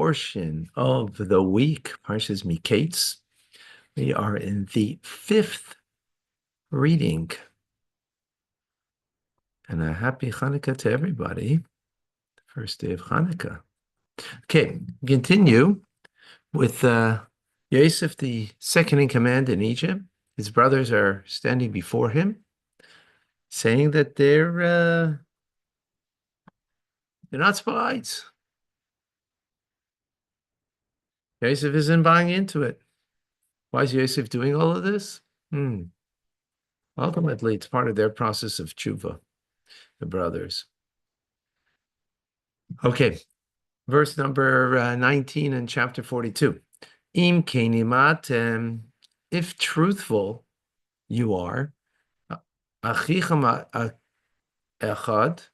portion of the week, Parshas Mikeitz. We are in the 5th reading. And a happy Hanukkah to everybody. First day of Hanukkah. Okay, continue with Yosef, the second in command in Egypt. His brothers are standing before him, saying that they're not spies. Yosef isn't buying into it. Why is Yosef doing all of this? Ultimately, it's part of their process of tshuva, the brothers. Okay, verse number 19 in chapter 42. Im kenimat, if truthful you are, achicham echad,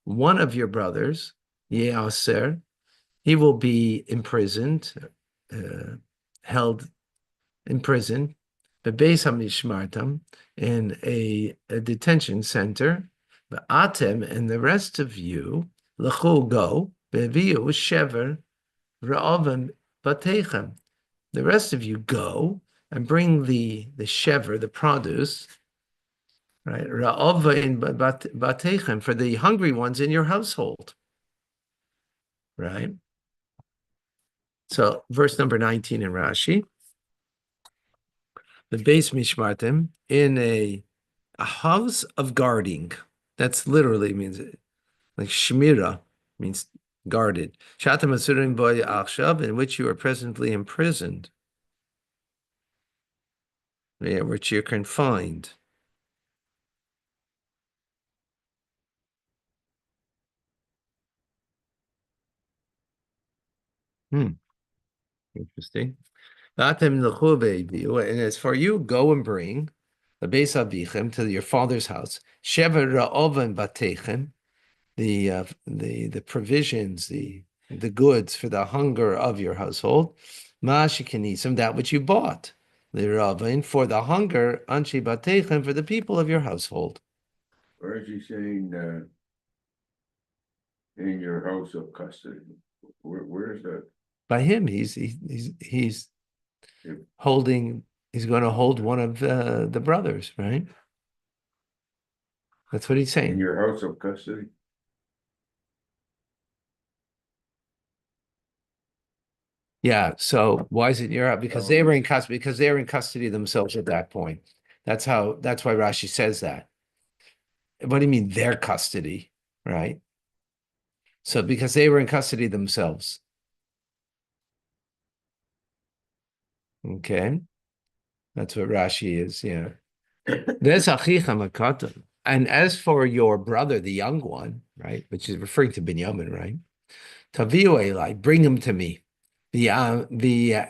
one of your brothers, ye'aser, he will be imprisoned, held in prison, bebeis hamishmartam, in a detention center, atem, and the rest of you, lechu, go, beviu shever ra'avim batechem. The rest of you go and bring the shever, the produce, right? Ra'avim batechem, for the hungry ones in your household, right? So, verse number 19 in Rashi. The base mishmartim, in a house of guarding. That's literally means like shmira, means guarded. Shatam asurim boy achshav, in which you are presently imprisoned, which you're confined. Interesting. And as for you, go and bring the beis avichem to your father's house. Shever ra'oven batechem, the provisions, the goods for the hunger of your household. Ma'ashikanisim, that which you bought. L'ravin, for the hunger, anshi batechem, for the people of your household. Where is he saying in your house of custody? Where is that? By him, he's holding. He's going to hold one of the brothers, right? That's what he's saying. In your house of custody? Yeah. So why is it your house? Because they were in custody. Because they were in custody themselves at that point. That's why Rashi says that. What do you mean their custody, right? So because they were in custody themselves. Okay. That's what Rashi is, yeah. And as for your brother, the young one, right, which is referring to Binyamin, right? Taviu Eli, bring him to me. Amnu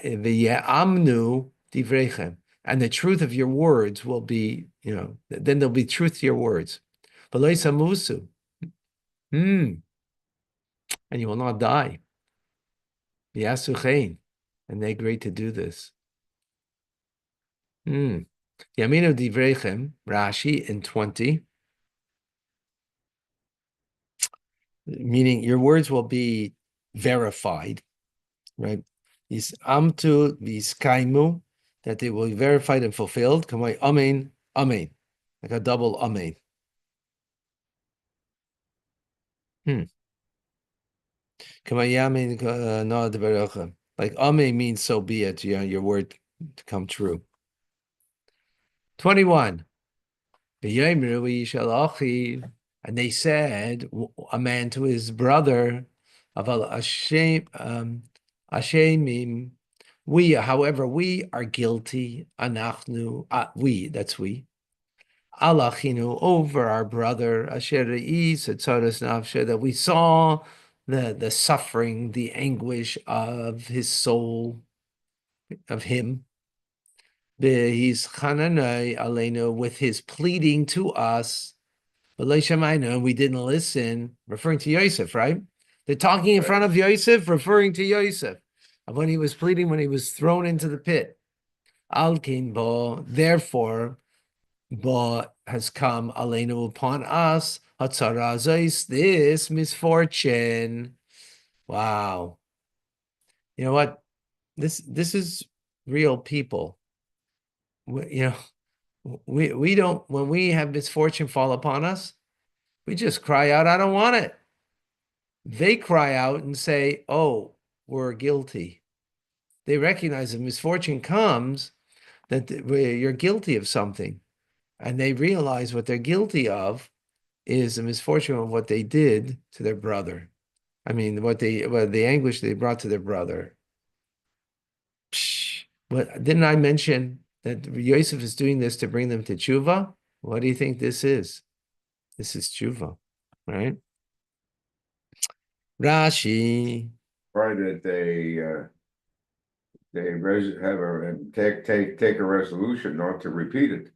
divrechem, and the truth of your words will be, then there'll be truth to your words. Musu, and you will not die. Yasuchein, and they agreed to do this. Yaminu divrechem, Rashi in 20. Meaning your words will be verified, right? Is amtu v'iskaimu, that they will be verified and fulfilled. Kamay amen, amen, like a double amen. Kamay yamin no devarecha, like amen means so be it. Your word to come true. 21. And they said, a man to his brother, Ashemim, however, we are guilty, anachnu, that's we, alachinu, over our brother, Asheri, Setzaras Nafshe, that we saw the suffering, the anguish of his soul, of him, he's chananai aleinu, with his pleading to us, but we didn't listen, referring to Yosef, right? They're talking in front of Yosef, referring to Yosef. And when he was pleading, when he was thrown into the pit. Alkin bo, therefore, bo has come aleinu upon us, hatzarazais, this misfortune. Wow. You know what? This is real people. We don't, when we have misfortune fall upon us, we just cry out, I don't want it. They cry out and say, oh, we're guilty. They recognize if misfortune comes, that you're guilty of something. And they realize what they're guilty of is the misfortune of what they did to their brother. I mean, the anguish they brought to their brother. Psh, but didn't I mention that Yosef is doing this to bring them to tshuva? What do you think this is? This is tshuva, right? Rashi. Right, that have a, take a resolution not to repeat it.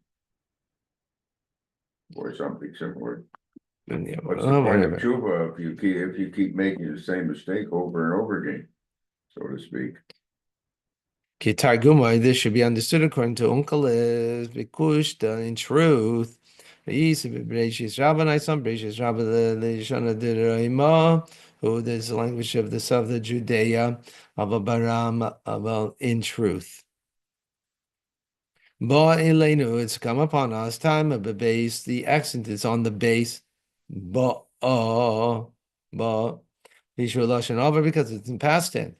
Or something similar. What's the point of Whatever. tshuva if you keep making the same mistake over and over again, so to speak? Kitarguma, this should be understood according to Unkeles, Bikushta, in truth. Who is the language of the south of Judea, in truth. Ba Elenu, it's come upon us, time of the base, the accent is on the base. Ba, Visual Lashon over because it's in past tense.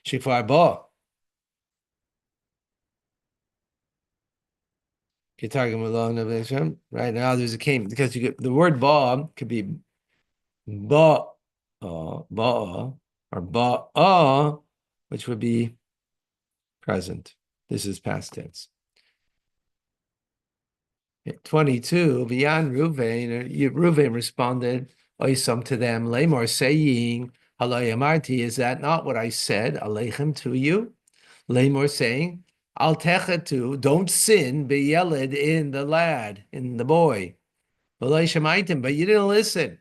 Shikvar ba. Right now, there's a came because you get the word ba could be ba, ba, or ba, which would be present. This is past tense. 22, beyond Ruvain responded, Oisam to them, Lamor saying, Halayamarti, is that not what I said, Aleichem to you? Lamor saying, Al techetu, don't sin, be yelled in the lad, in the boy. But you didn't listen.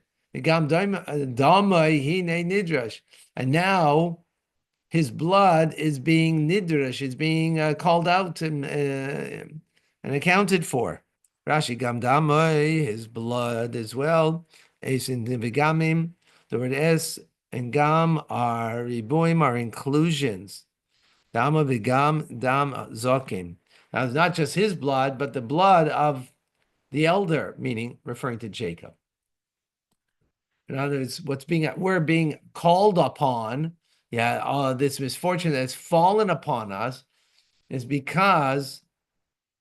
And now his blood is being nidrash, is being called out and accounted for. Rashi gamdamai, his blood as well. Es in the begamim. The word es and gam are riboim, are inclusions. Dama begam dam zokim. Now it's not just his blood, but the blood of the elder, meaning referring to Jacob. In other words, we're being called upon. Yeah, this misfortune that's fallen upon us is because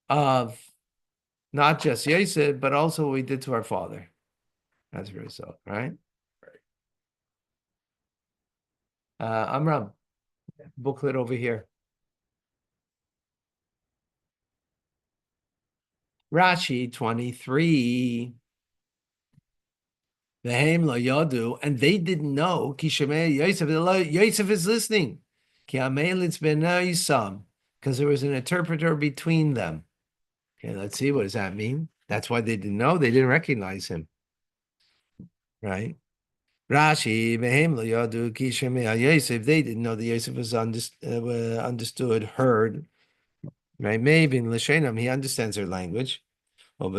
of not just Yosef, but also what we did to our father as a result, right? Amram, booklet over here. Rashi 23. Vehem lo yodu, and they didn't know. Ki shemei Yosef, Yosef is listening. Ki amelitz ben Yisam, because there was an interpreter between them. Okay, let's see. What does that mean? That's why they didn't know. They didn't recognize him, right? Rashi, vehem lo yodu ki shemei Yosef. They didn't know that Yosef was understood, heard. Right? Maybe in Lashenam, he understands their language. And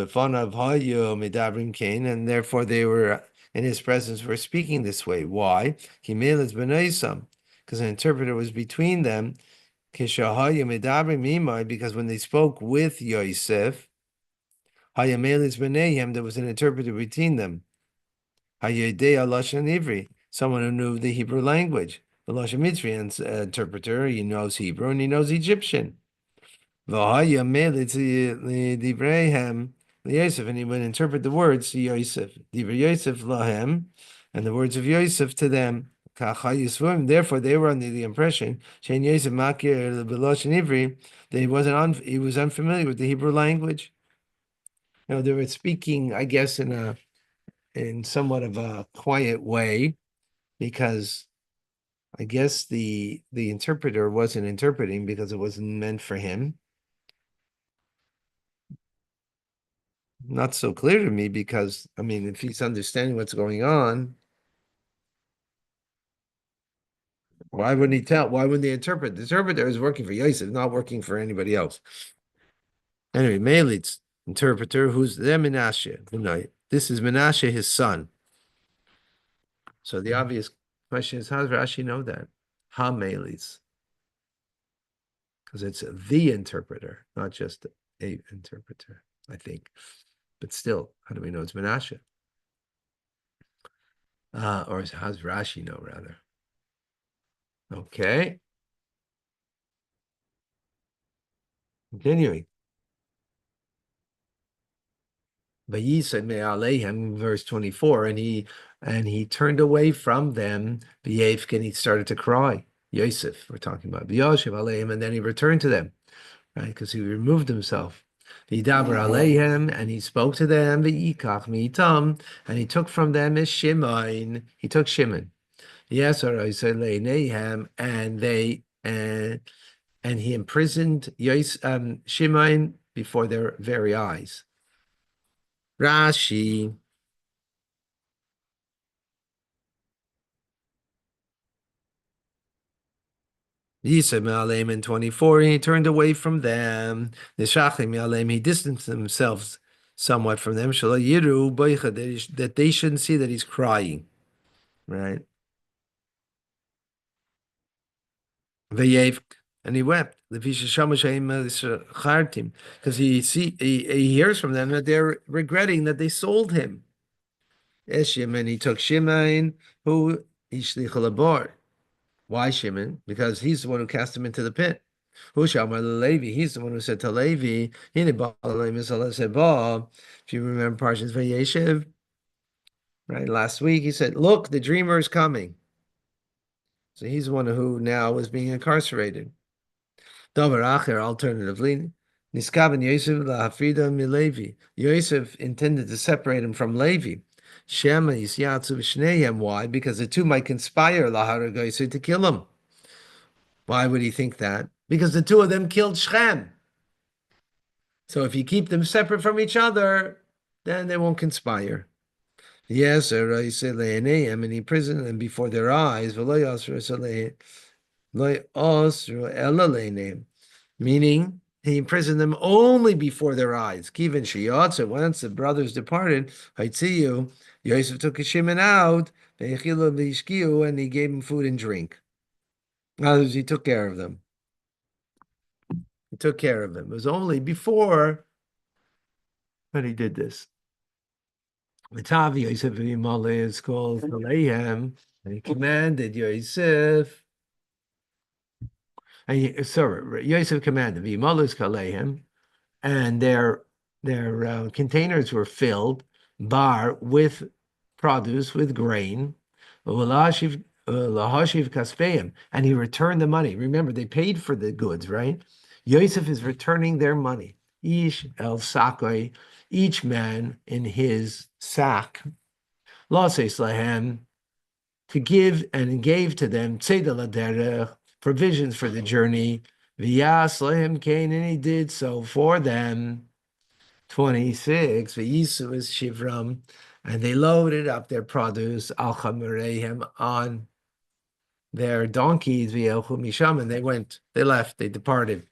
therefore they were in his presence were speaking this way. Why? Because an interpreter was between them. Because when they spoke with Yosef, there was an interpreter between them. Someone who knew the Hebrew language. The Lashon Mitzri interpreter, he knows Hebrew and he knows Egyptian. Yosef, and he would interpret the words to Yosef, Yosef lahem, and the words of Yosef to them. Therefore, they were under the impression that he was unfamiliar with the Hebrew language. They were speaking, I guess, in somewhat of a quiet way, because I guess the interpreter wasn't interpreting because it wasn't meant for him. Not so clear to me because, I mean, if he's understanding what's going on, why wouldn't he tell? Why wouldn't he interpret? The interpreter is working for Yosef, not working for anybody else. Anyway, Melitz, interpreter, who's there? Menashe. This is Menashe, his son. So the obvious question is, how does Rashi know that? Hamelis, because it's the interpreter, not just a interpreter, I think. But still, how do we know it's Menashe? Or how's Rashi know, rather? Okay. Continuing. Vayisa me'aleihem, verse 24, and he turned away from them, V'yevk, and he started to cry. Yosef, we're talking about V'yoshev aleihim, and then he returned to them, right? Because he removed himself. V'yidaber aleihim, and he spoke to them, V'yikach mi'itam, and he took from them a Shimon. He took Shimon. Yes, or I said leinehem, and he imprisoned Shimon before their very eyes. Rashi. Yisa me'aleim in 24, he turned away from them. Nishachim me'aleim, he distanced himself somewhat from them. Shala yiru boicha, that they shouldn't see that he's crying, right? V'yev, and he wept. Because he hears from them that they're regretting that they sold him. Eshim, and he took Shimon, who ishlich labor. Why Shimon? Because he's the one who cast him into the pit. Hushamar Levi, he's the one who said to Levi, if you remember Parshas Vayeshev, right? Last week he said, look, the dreamer is coming. So he's the one who now is being incarcerated. Davar Acher, alternatively, Niskaben Yosef lahafrida miLevi. Yosef intended to separate him from Levi. Shema Yisyatzu Shneim. Why? Because the two might conspire laharagoyse to kill him. Why would he think that? Because the two of them killed Shechem. So if you keep them separate from each other, then they won't conspire. Yes, and he imprisoned them before their eyes. Meaning, he imprisoned them only before their eyes. Kivin sheyatsa, once the brothers departed, Haitziyu, Yosef took Shimon out, and he gave him food and drink. In other words, he took care of them. He took care of them. It was only before that he did this. V'tavi Yosef v'Yimale is called Alehem, and he commanded Yosef. Yosef commanded v'Yimale is Alehem, and their containers were filled with produce, with grain. Lahashiv kaspeim, and he returned the money. Remember, they paid for the goods, right? Yosef is returning their money. Ish el sakoi, each man in his sack. Lases lahem, to give, and gave to them tzedel derech, provisions for the journey. V'yas lahem kain, and he did so for them. 26. V'yisu is shivram, and they loaded up their produce al chamerehem on their donkeys, v'yelchu misham, and they left, they departed.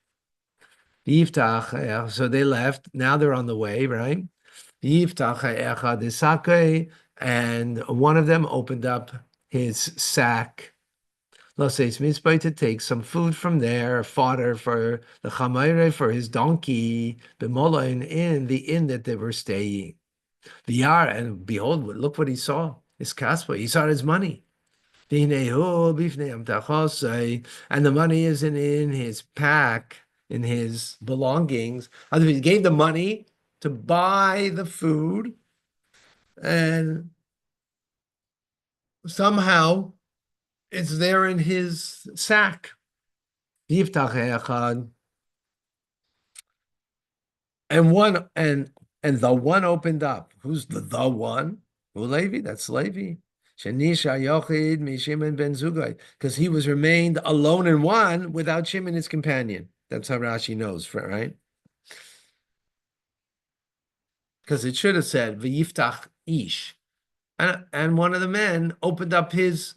Yiftach, so they left. Now they're on the way, right? Yiftach echad isakei, and one of them opened up his sack. Losseis mitzvah, to take some food from there, fodder for the chamayre, for his donkey, b'mola, in the inn that they were staying. V'yar, and behold, look what he saw. His kaspa, he saw his money. And the money is in his pack, in his belongings. He gave the money to buy the food, and somehow it's there in his sack. And the one opened up. Who's the one? Levi, that's Levi. Shanisha Yochid Mishimon ben Zugai, because he was remained alone in one without Shimon, his companion. That's how Rashi knows, right? Because it should have said V'yiftach ish, and one of the men opened up his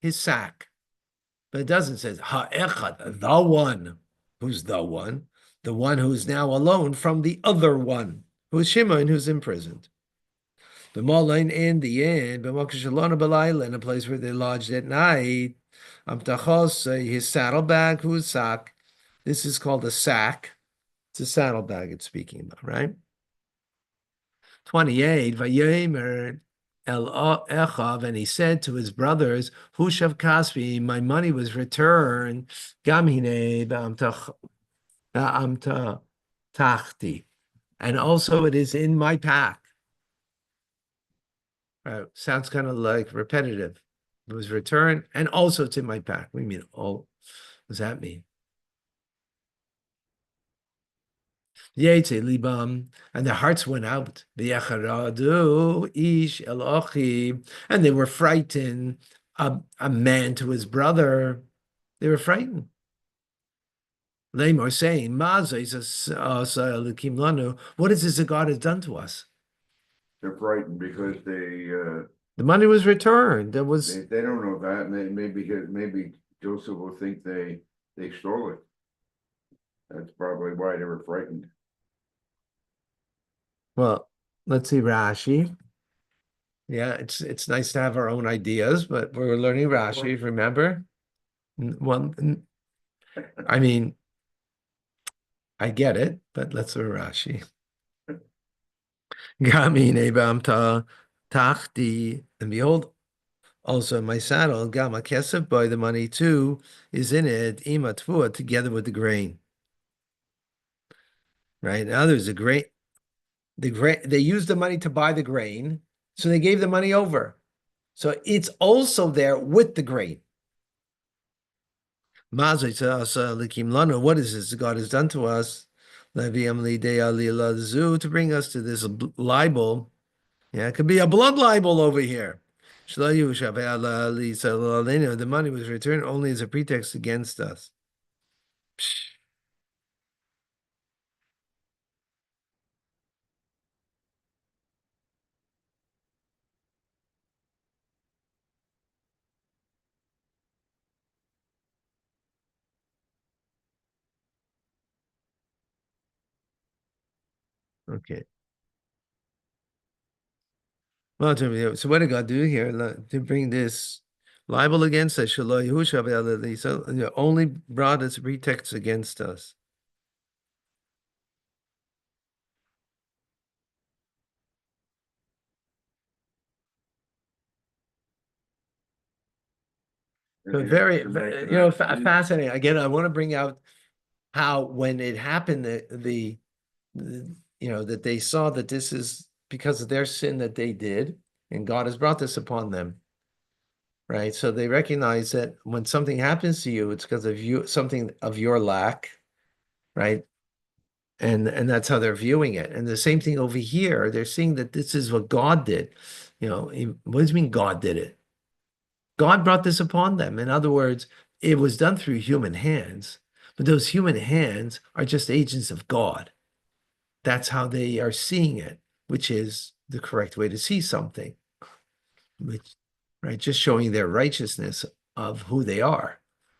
sack, but it doesn't say ha'echad, the one. Who's the one? The one who's now alone from the other one, who's Shimon, who's imprisoned. The Malain in the inn, in a place where they lodged at night. His saddlebag, whose sack. This is called a sack. It's a saddlebag it's speaking about, right? 28, Vayomer El Echav, and he said to his brothers, Hushav Kaspi, my money was returned. Gamhine ba'amta tachti. And also it is in my pack. Sounds kind of like repetitive. It was returned, and also it's in my pack. What do you mean? Oh, what does that mean? Yetze libam, and their hearts went out. V'yacharadu ish el ochi, and they were frightened. A man to his brother, they were frightened. Lamar saying, "Maza is lanu. What is this that God has done to us?" They're frightened because The money was returned. There was they don't know that, and maybe Joseph will think they stole it. That's probably why they were frightened. well. Let's see Rashi. Yeah, it's nice to have our own ideas, but we're learning Rashi. Remember, well, I mean, I get it, but let's learn Rashi. Gami nebamta tachti, and behold, also my saddle, gama kesef boy, the money too is in it, ima tvua, together with the grain. Right now, there's the grain. They used the money to buy the grain, so they gave the money over. So it's also there with the grain. What is this God has done to us? To bring us to this libel. Yeah, it could be a blood libel over here. The money was returned only as a pretext against us. Okay. Well, so what did God do here to bring this libel against us? So only brought as a pretext against us. So very, fascinating. Again, I want to bring out how when it happened, that they saw that this is because of their sin that they did, and God has brought this upon them, right? So they recognize that when something happens to you, it's because of you, something of your lack, right? And that's how they're viewing it. And the same thing over here, they're seeing that this is what God did. What does it mean God did it? God brought this upon them. In other words, it was done through human hands, but those human hands are just agents of God. That's how they are seeing it, which is the correct way to see something, which, right? Just showing their righteousness of who they are,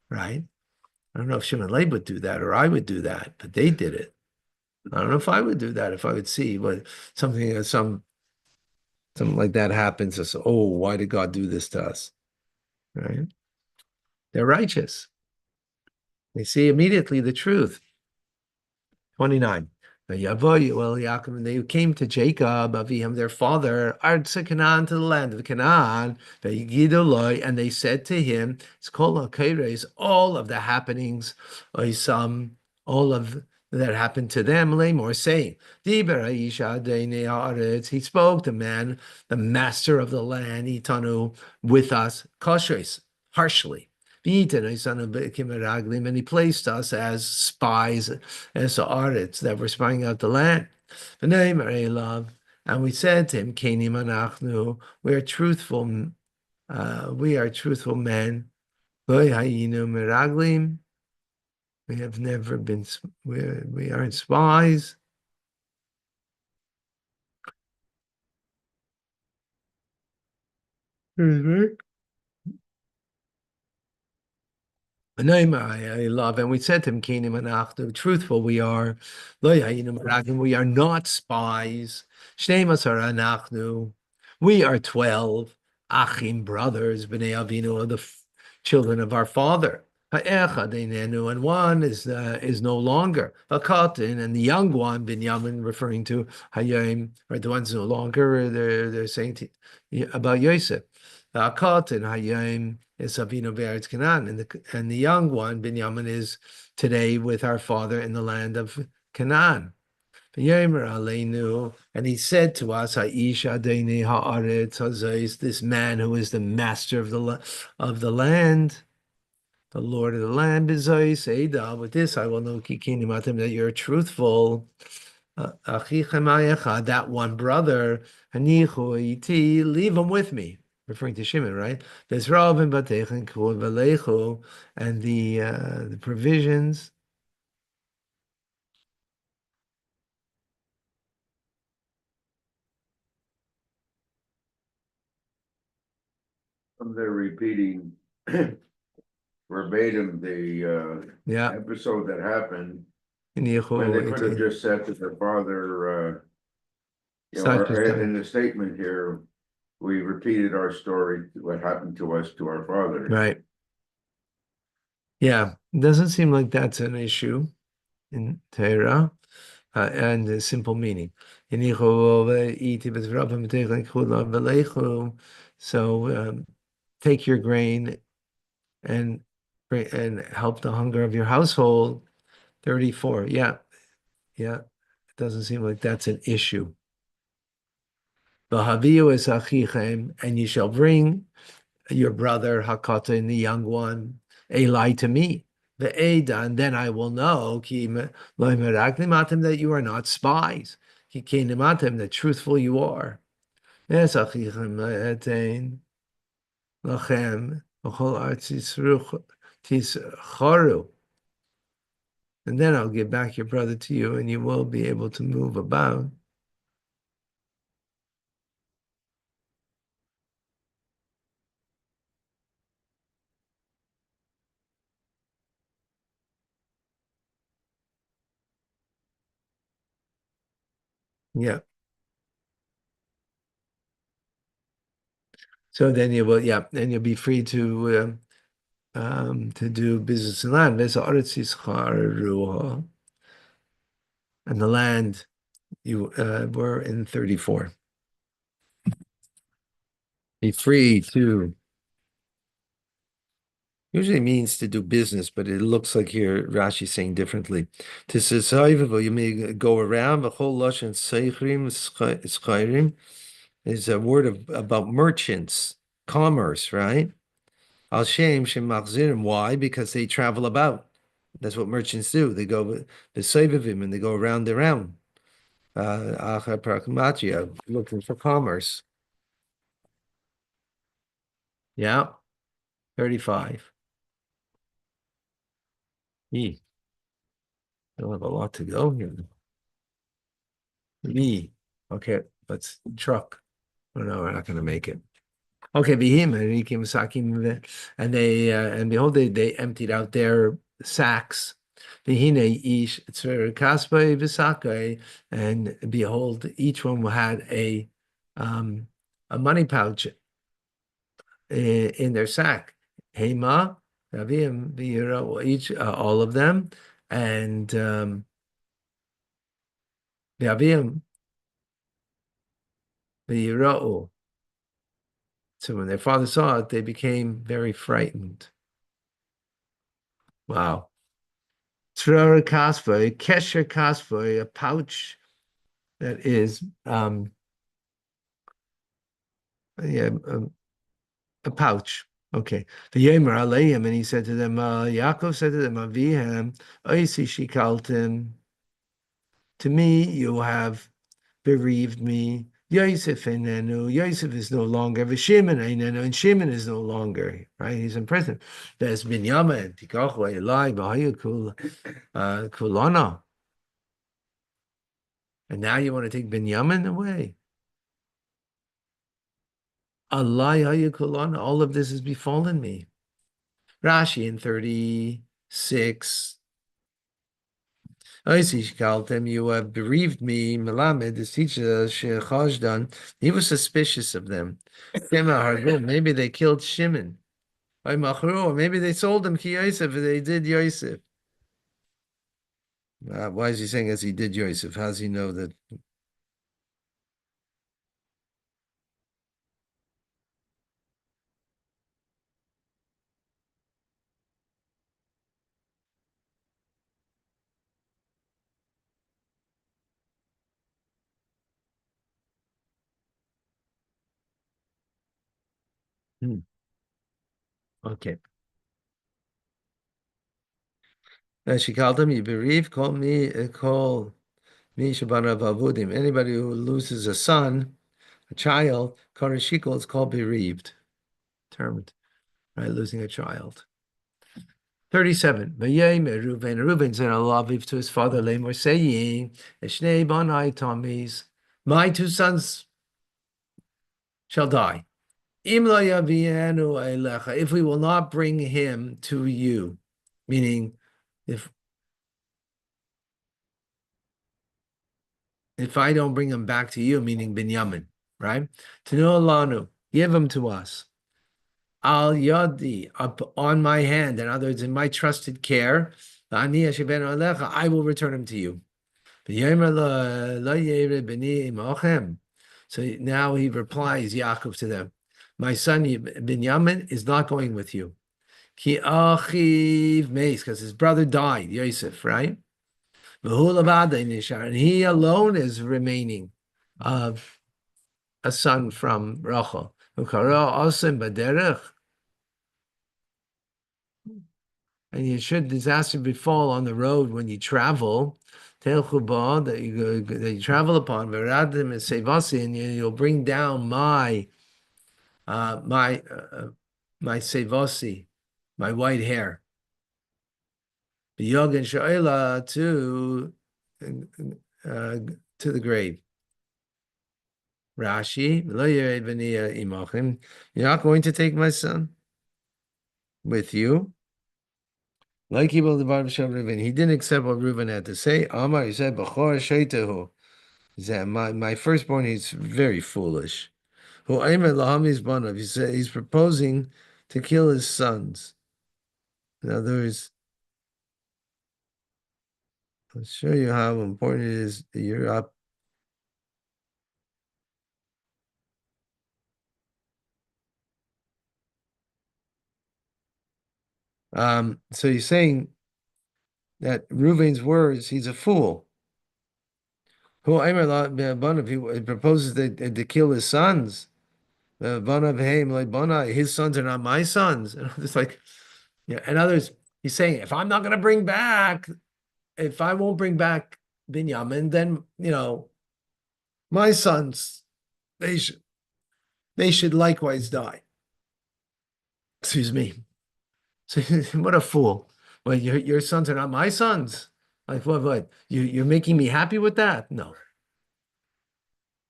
right? I don't know if Shimon Leib would do that or I would do that, but they did it. I don't know if I would do that if I would see what something like that happens. As, oh, why did God do this to us? Right? They're righteous. They see immediately the truth. 29. Yaakov, and they came to Jacob, Aviham, their father, Artsa Canaan, to the land of Canaan, and they said to him, it's called all of the happenings, all of that happened to them, Lamor, saying, he spoke to man, the master of the land, Itanu, with us, koshes, harshly. And he placed us as spies, as audits that were spying out the land. And we said to him, Kenim anachnu, we are truthful men. We have never been, we aren't spies. I love, and we said to him, Kenim anachnu, truthful we are. We are not spies. Shneimasar anachnu. We are 12 achim brothers, b'nei avinu, of the children of our father. And one is no longer a katan, and the young one, Binyamin, referring to Hayim, right? The one's no longer. They're saying about Yosef. Katan Hayim is Avinu Be'eretz Canaan, and the young one, Binyamin, is today with our father in the land of Canaan. And he said to us, this man who is the master of the land, the Lord of the land, with this I will know that you're truthful. That one brother, leave him with me, referring to Shimon, right? There's Rav and and the provisions. They're repeating verbatim the episode that happened. When they could have just said to their father, in the statement here, we repeated our story, what happened to us, to our father. Right. Yeah, it doesn't seem like that's an issue in Torah, and the simple meaning. So take your grain and help the hunger of your household. 34. Yeah. It doesn't seem like that's an issue. And you shall bring your brother Hakata and the young one, Eli, to me. The Ada, and then I will know that you are not spies. That truthful you are. Yes, lachem tischaru. And then I'll give back your brother to you, and you will be able to move about. Yeah. So then you will, then you'll be free to do business in land. And the land you were in 34. Be free to usually means to do business, but it looks like here Rashi's saying differently. To say you may go around the whole lush and seichrim is a word about merchants, commerce, right? Al Shem Shemachzirim. Why? Because they travel about. That's what merchants do. They go him and they go around and around. Looking for commerce. Yeah, 35. Me. Don't have a lot to go here. Me. Okay, let's truck. Oh no, we're not going to make it. Okay, and they and behold, they emptied out their sacks. And behold, each one had a money pouch in their sack. Hema, each all of them, and the so when their father saw it, they became very frightened. Wow. Kesher kasvoi, a pouch that is a pouch. Okay. The Yemer Aleim, and he said to them, Yaakov said to them, Avihem, Oisi shikaltim, to me you have bereaved me. Yosef enenu, Yosef is no longer, Shimon enenu, and Shimon is no longer, right? He's in prison. There's Binyamin, Tikachu Elai, Bahayakul, Kulana. And now you want to take Binyamin away. Allah, all of this has befallen me. Rashi in 36. You have bereaved me. Melamed, this teacher, Shechajdan, he was suspicious of them. Maybe they killed Shimon. Or maybe they sold him Ki Yosef, they did Yosef. Why is he saying as he did Yosef? How does he know that? Hmm. Okay. She called him, you bereave, call me Shabana Vavudim. Anybody who loses a son, a child, Karashikol is called bereaved. Termed, right? Losing a child. 37. Reuven said Alaviv to his father Lamor, saying, Eshnei Banai Tomis, my two sons shall die. If we will not bring him to you, meaning if I don't bring him back to you, meaning Binyamin, right? Lanu, give him to us. Al yadi, up on my hand. In other words, in my trusted care, I will return him to you. So now he replies, Yaakov, to them, my son Binyamin is not going with you. Ki achiv meis, because his brother died, Yosef, right? And he alone is remaining of a son from Rachel. And you should disaster befall on the road when you travel. That you travel upon, and you'll bring down my my sevasi, my white hair. The Yogan Sha'ila to the grave. Rashi, you're not going to take my son with you. Like he didn't accept what Reuven had to say. Amar, he said, B'chor sheitehu. He said, my firstborn is very foolish. Who aimed lahami's banav. He said he's proposing to kill his sons. In other words, I'll show you how important it is that you're up. So he's saying that Reuven's words, he's a fool. Who aimed he proposes to kill his sons. His sons are not my sons. And it's like, yeah. And others, he's saying, if I'm not going to bring back, if I won't bring back Binyamin, then my sons, they should likewise die. Excuse me. So what a fool! Well, your sons are not my sons. Like what? What? You're making me happy with that? No.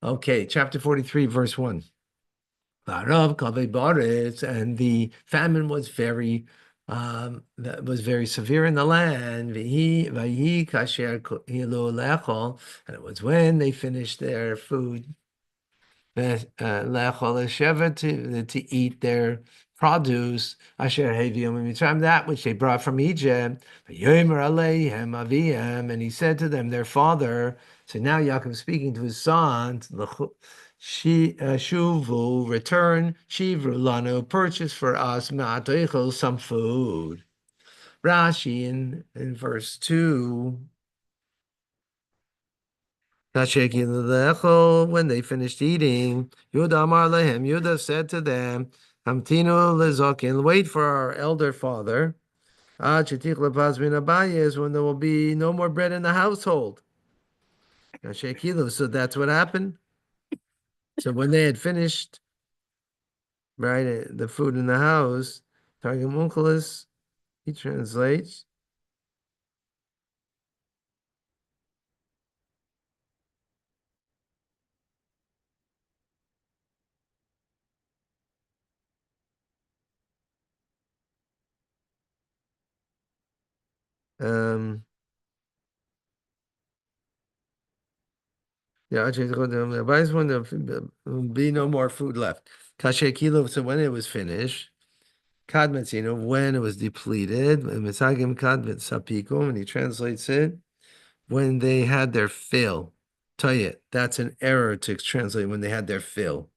Okay, chapter 43, verse 1. And the famine was very severe in the land. And it was when they finished their food, to eat their produce, that which they brought from Egypt. And he said to them, their father. So now Yaakov speaking to his sons, Shuvu, return, Shivru Lanu, purchase for us, some food. Rashi in verse 2. When they finished eating, Yudah said to them, wait for our elder father. Is when there will be no more bread in the household. So that's what happened. So when they had finished, right, the food in the house, Targum Onkelos, he translates. Yeah, advice when there will be no more food left. Kasher kilo. So when it was finished, Kadmetzino, when it was depleted, Misagim Kadmet Sapikum, and he translates it, when they had their fill. Tayet, that's an error to translate when they had their fill,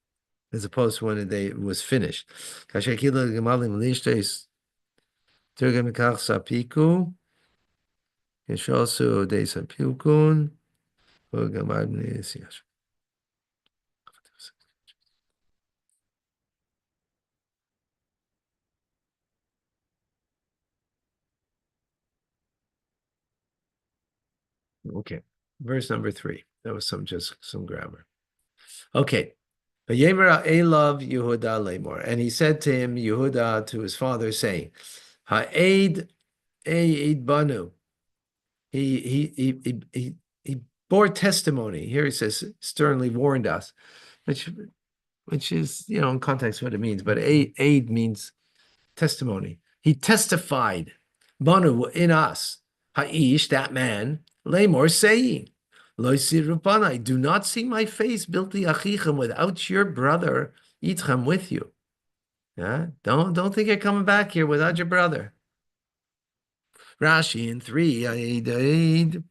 as opposed to when it was finished. Kashakila Gemalim Lishtes Turgamikach Sapiku, Yeshosu De Sapikun, Ugamagnis Yash. Okay, verse number 3. That was just some grammar. Okay. Elav Yehuda Lemor, and he said to him, Yehuda, to his father, saying, Ha'ed Eid Banu. He bore testimony. Here he says, sternly warned us, which is, in context what it means, but aid means testimony. He testified, Banu, in us, Ha'ish, that man, Lemor, saying, Lo sirupanai, do not see my face, bilti achichem, without your brother, itchem, with you. Yeah? Don't think you're coming back here without your brother. Rashi in 3, Aid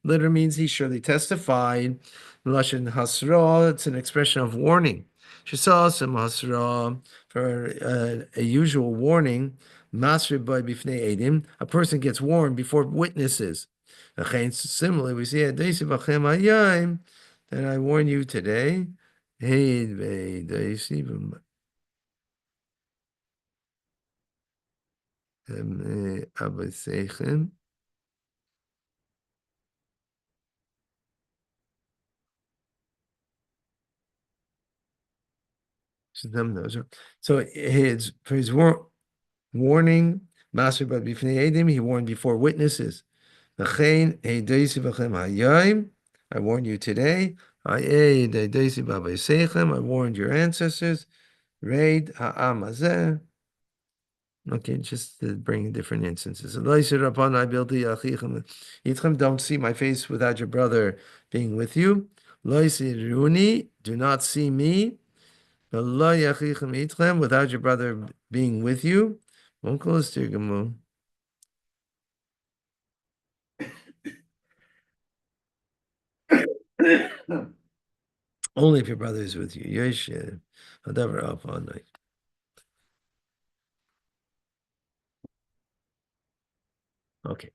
literally means he surely testified. Lashon hasra, it's an expression of warning. Shesasem hasra, for a usual warning. Masri by bifnei edim, a person gets warned before witnesses. Similarly, we see that I warn you today. So for his warning, Master but bifnei edim, he warned before witnesses. I warn you today. I warned your ancestors. Raid ha'amazeh. Okay, just to bring different instances. Don't see my face without your brother being with you. Do not see me without your brother being with you. Only if your brother is with you. Okay.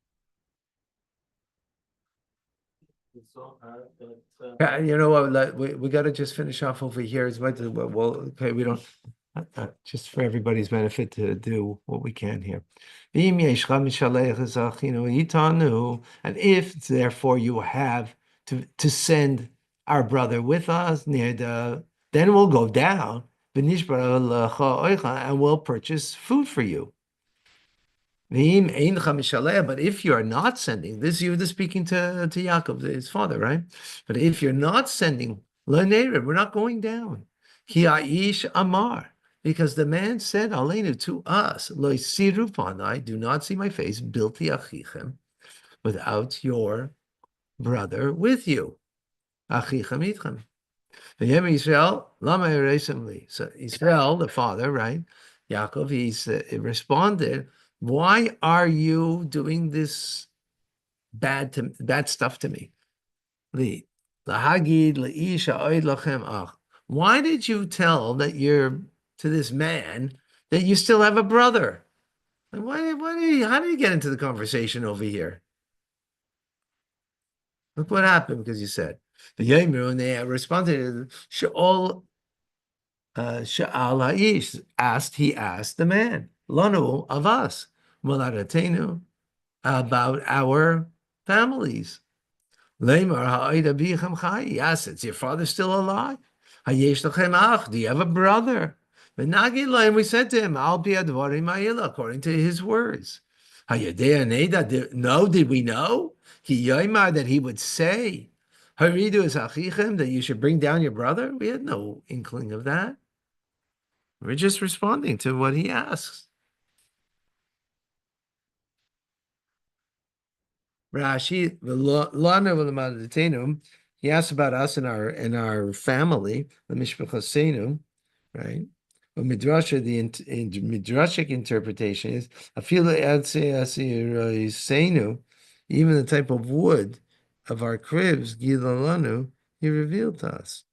You know what? We got to just finish off over here. Well, okay, we don't. Just for everybody's benefit to do what we can here. And if therefore you have to send our brother with us, then we'll go down and we'll purchase food for you. But if you're not sending, this Yehuda speaking to Yaakov, his father, right? But if you're not sending, we're not going down. Ki aish amar, because the man said, Aleinu, to us, lo siru panai, do not see my face, bilti achichem, without your brother with you. Achichem itchem. Israel, lama eresim. So Israel, the father, right? Yaakov, he's responded, why are you doing this bad stuff to me? Why did you tell to this man that you still have a brother? How did you get into the conversation over here? Look what happened because you said. The Yemer, when they responded, Sha'al Ha'ish asked the man, Lanu, of us, Moladatenu, about our families. Yes, it's your father still alive? Do you have a brother? And we said to him, according to his words. No, did we know? That he would say, that you should bring down your brother? We had no inkling of that. We're just responding to what he asks. Rashi, he asks about us and our family, the mishpachasenu, right? Midrasha, the midrashic interpretation is afilu seinu, even the type of wood of our cribs, gilalanu, he revealed to us.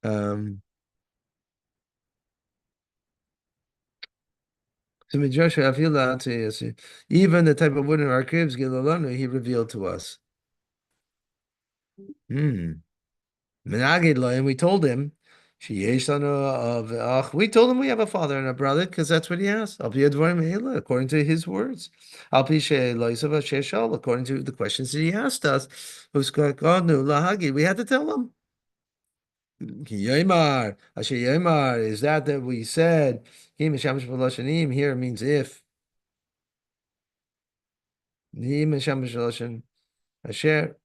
So midrasha afilu even the type of wood in our cribs, gilalanu, he revealed to us. Hmm. And we told him, we told him we have a father and a brother because that's what he asked. According to his words. According to the questions that he asked us. We had to tell him. Is that we said, here means if. Asher.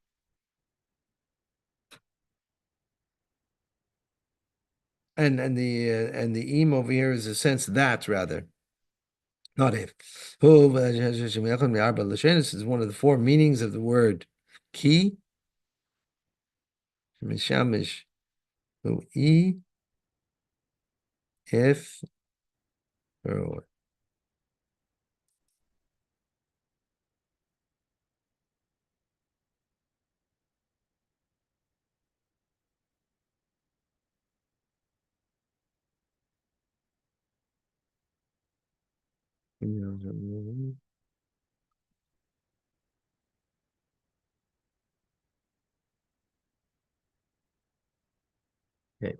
And the im over here is a sense that rather. Not if. This is one of the four meanings of the word ki. Mishamish. If. Or, okay.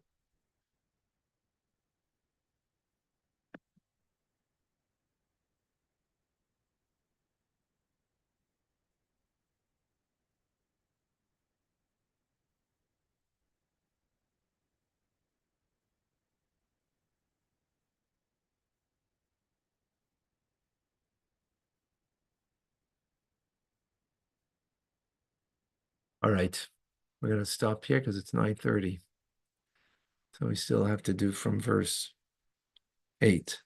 All right. We're going to stop here because it's 9:30. So we still have to do from verse 8.